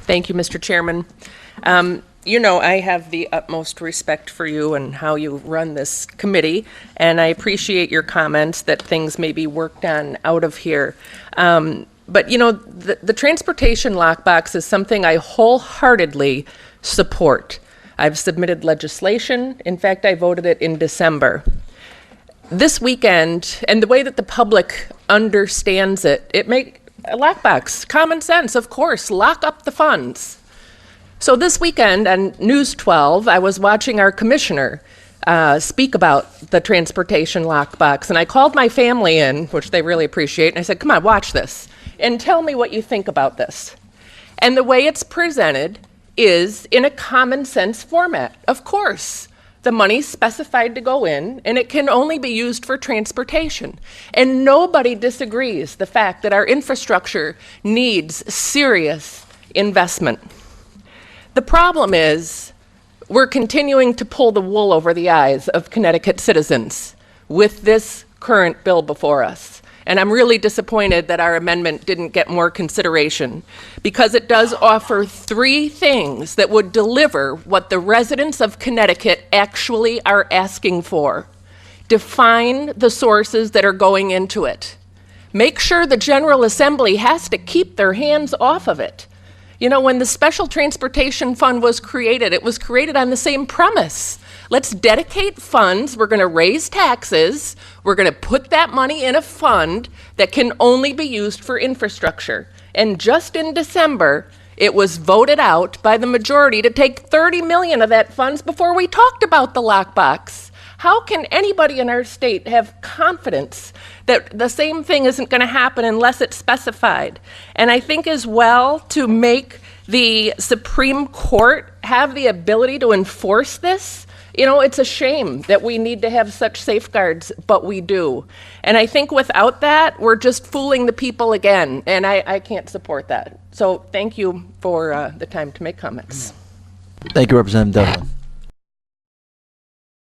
Thank you, Mr. Chairman. You know, I have the utmost respect for you and how you run this committee, and I appreciate your comments that things may be worked on out of here. But, you know, the transportation lockbox is something I wholeheartedly support. I've submitted legislation. In fact, I voted it in December. This weekend, and the way that the public understands it, it makes a lockbox, common sense, of course, lock up the funds. So this weekend on News 12, I was watching our commissioner speak about the transportation lockbox, and I called my family in, which they really appreciate, and I said, come on, watch this, and tell me what you think about this. And the way it's presented is in a common sense format. Of course, the money's specified to go in, and it can only be used for transportation. And nobody disagrees the fact that our infrastructure needs serious investment. The problem is we're continuing to pull the wool over the eyes of Connecticut citizens with this current bill before us. And I'm really disappointed that our amendment didn't get more consideration, because it does offer three things that would deliver what the residents of Connecticut actually are asking for. Define the sources that are going into it. Make sure the General Assembly has to keep their hands off of it. You know, when the Special Transportation Fund was created, it was created on the same premise. Let's dedicate funds, we're going to raise taxes, we're going to put that money in a fund that can only be used for infrastructure. And just in December, it was voted out by the majority to take 30 million of that funds before we talked about the lockbox. How can anybody in our state have confidence that the same thing isn't going to happen unless it's specified? And I think as well, to make the Supreme Court have the ability to enforce this, you know, it's a shame that we need to have such safeguards, but we do. And I think without that, we're just fooling the people again, and I can't support that. So thank you for the time to make comments. Thank you, Representative Devlin.